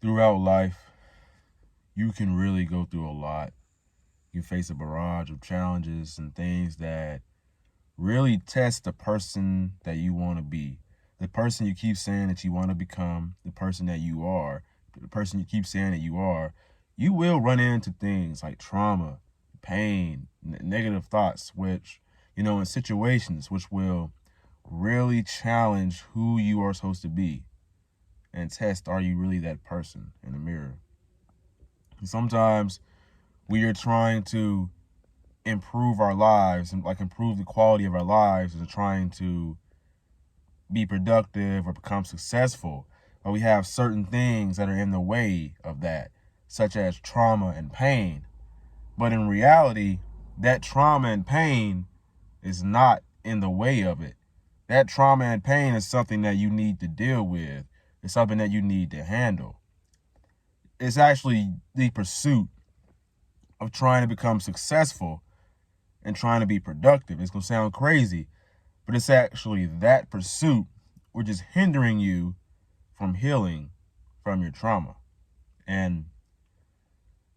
Throughout life, you can really go through a lot. You face a barrage of challenges and things that really test the person that you want to be. The person you keep saying that you want to become, the person that you are, the person you keep saying that you are, you will run into things like trauma, pain, negative thoughts, which, in situations which will really challenge who you are supposed to be and test, are you really that person in the mirror? And sometimes we are trying to improve our lives and improve the quality of our lives and trying to be productive or become successful, but we have certain things that are in the way of that, such as trauma and pain. But in reality, that trauma and pain is not in the way of it. That trauma and pain is something that you need to deal with. It's something that you need to handle. It's actually the pursuit of trying to become successful and trying to be productive. It's going to sound crazy, but it's actually that pursuit which is hindering you from healing from your trauma. And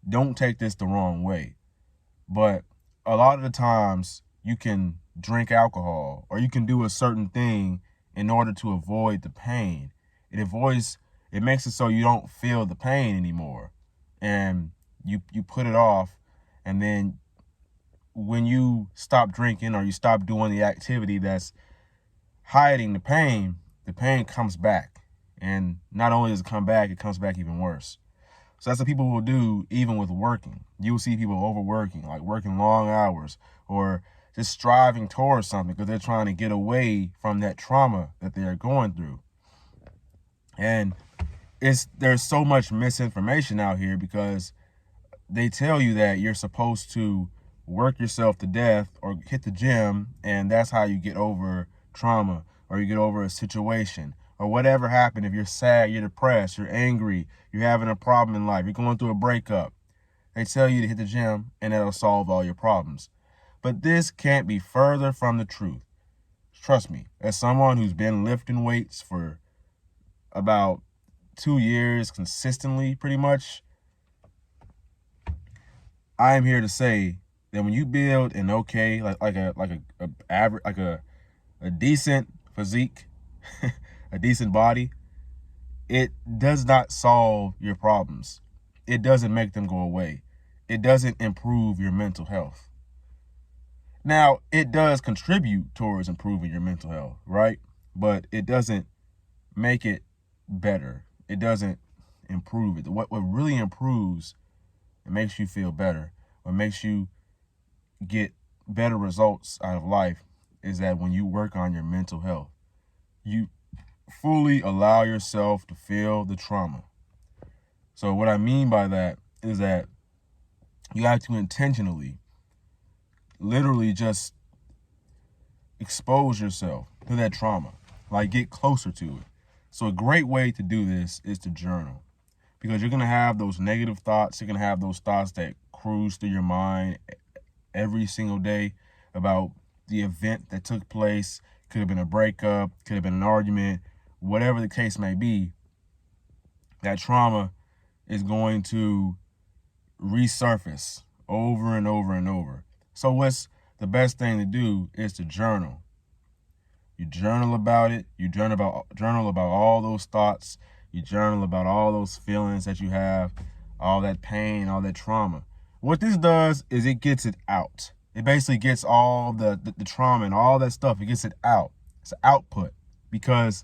don't take this the wrong way, but a lot of the times you can drink alcohol or you can do a certain thing in order to avoid the pain. It makes it so you don't feel the pain anymore. And you put it off, and then when you stop drinking or you stop doing the activity that's hiding the pain comes back. And not only does it come back, it comes back even worse. So that's what people will do even with working. You'll see people overworking, like working long hours or just striving towards something because they're trying to get away from that trauma that they're going through. And there's so much misinformation out here because they tell you that you're supposed to work yourself to death or hit the gym, and that's how you get over trauma or you get over a situation or whatever happened. If you're sad, you're depressed, you're angry, you're having a problem in life, you're going through a breakup, they tell you to hit the gym and that'll solve all your problems. But this can't be further from the truth. Trust me, as someone who's been lifting weights for about 2 years consistently, pretty much, I am here to say that when you build an okay, a decent physique, a decent body, it does not solve your problems. It doesn't make them go away. It doesn't improve your mental health. Now, it does contribute towards improving your mental health, right? But it doesn't make it better. It doesn't improve it. What really improves, it makes you feel better, what makes you get better results out of life is that when you work on your mental health, you fully allow yourself to feel the trauma. So what I mean by that is that you have to intentionally, literally just expose yourself to that trauma, like get closer to it. So a great way to do this is to journal, because you're going to have those negative thoughts. You're going to have those thoughts that cruise through your mind every single day about the event that took place. Could have been a breakup, could have been an argument, whatever the case may be. That trauma is going to resurface over and over and over. So what's the best thing to do is to journal. You journal about it. You journal about all those thoughts. You journal about all those feelings that you have, all that pain, all that trauma. What this does is it gets it out. It basically gets all the trauma and all that stuff. It gets it out. It's an output, because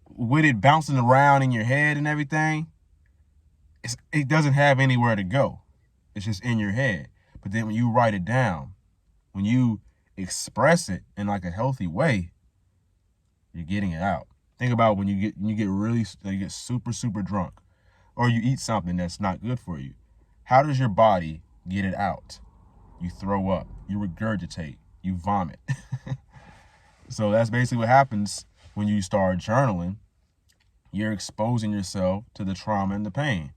with it bouncing around in your head and everything, it doesn't have anywhere to go. It's just in your head. But then when you write it down, when you express it in like a healthy way, you're getting it out. Think about when you get super drunk, or you eat something that's not good for you. How does your body get it out? You throw up, you regurgitate, you vomit. So that's basically what happens when you start journaling. You're exposing yourself to the trauma and the pain,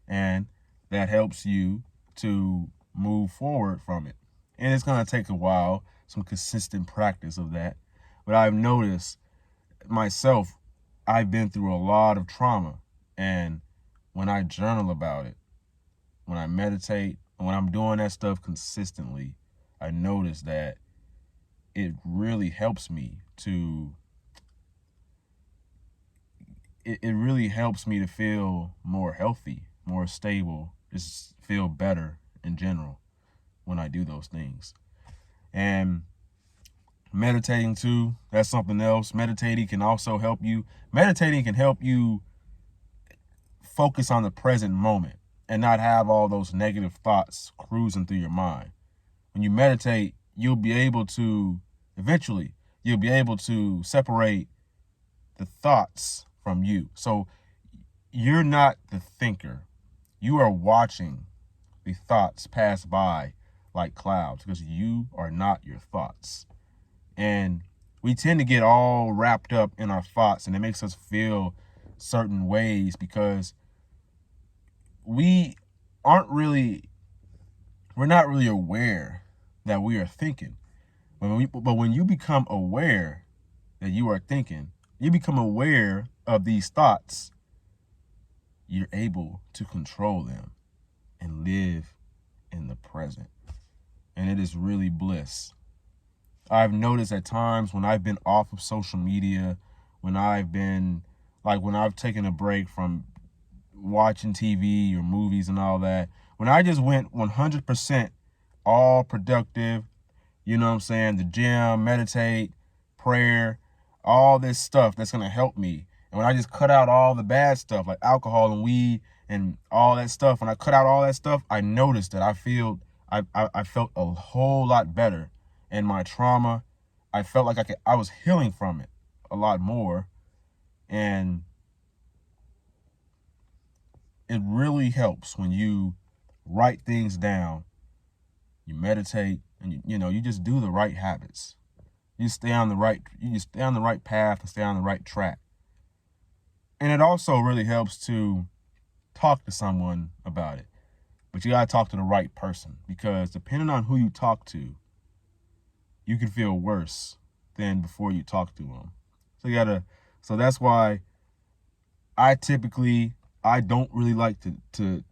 and that helps you to move forward from it. And it's going to take a while, some consistent practice of that. But I've noticed myself, I've been through a lot of trauma, and when I journal about it, when I meditate, when I'm doing that stuff consistently, I notice that it really helps me to it really helps me to feel more healthy, more stable, just feel better in general when I do those things. And meditating too, that's something else. Meditating can also help you. Meditating can help you focus on the present moment and not have all those negative thoughts cruising through your mind. When you meditate, eventually, you'll be able to separate the thoughts from you. So you're not the thinker. You are watching the thoughts pass by like clouds because you are not your thoughts. And we tend to get all wrapped up in our thoughts, and it makes us feel certain ways because we're not really aware that we are thinking. But when you become aware that you are thinking, you become aware of these thoughts, you're able to control them and live in the present. And it is really bliss. I've noticed at times when I've been off of social media, when I've taken a break from watching TV or movies and all that, when I just went 100% all productive, you know what I'm saying, the gym, meditate, prayer, all this stuff that's going to help me. And when I just cut out all the bad stuff like alcohol and weed and all that stuff, when I cut out all that stuff, I noticed that I felt a whole lot better. And my trauma, I felt like I was healing from it a lot more. And it really helps when you write things down, you meditate, and you just do the right habits. You stay on the right path and stay on the right track. And it also really helps to talk to someone about it. But you got to talk to the right person, because depending on who you talk to, you can feel worse than before you talk to them. So that's why I don't really like to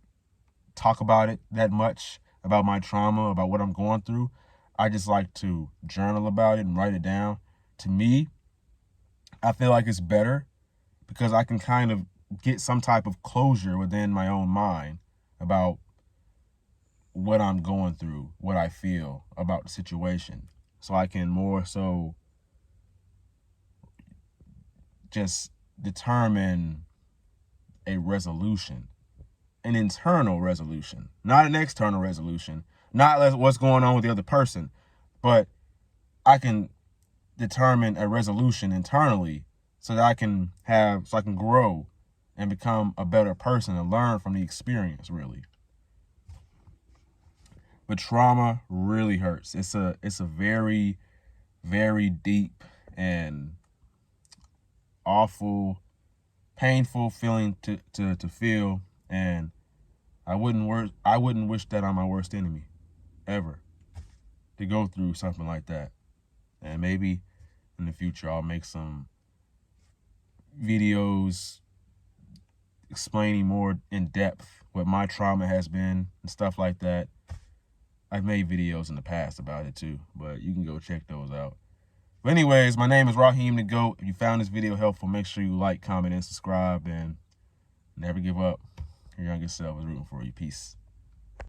talk about it that much, about my trauma, about what I'm going through. I just like to journal about it and write it down. To me, I feel like it's better because I can kind of get some type of closure within my own mind about what I'm going through, what I feel about the situation. So I can more so just determine a resolution, an internal resolution, not an external resolution, not what's going on with the other person, but I can determine a resolution internally so that I can grow and become a better person and learn from the experience, really. But trauma really hurts. It's a very, very deep and awful, painful feeling to feel, and I wouldn't wish that on my worst enemy ever, to go through something like that. And maybe in the future I'll make some videos explaining more in depth what my trauma has been and stuff like that. I've made videos in the past about it too, but you can go check those out. But anyways, my name is Raheem the GOAT. If you found this video helpful, make sure you like, comment, and subscribe, and never give up. Your youngest self is rooting for you. Peace.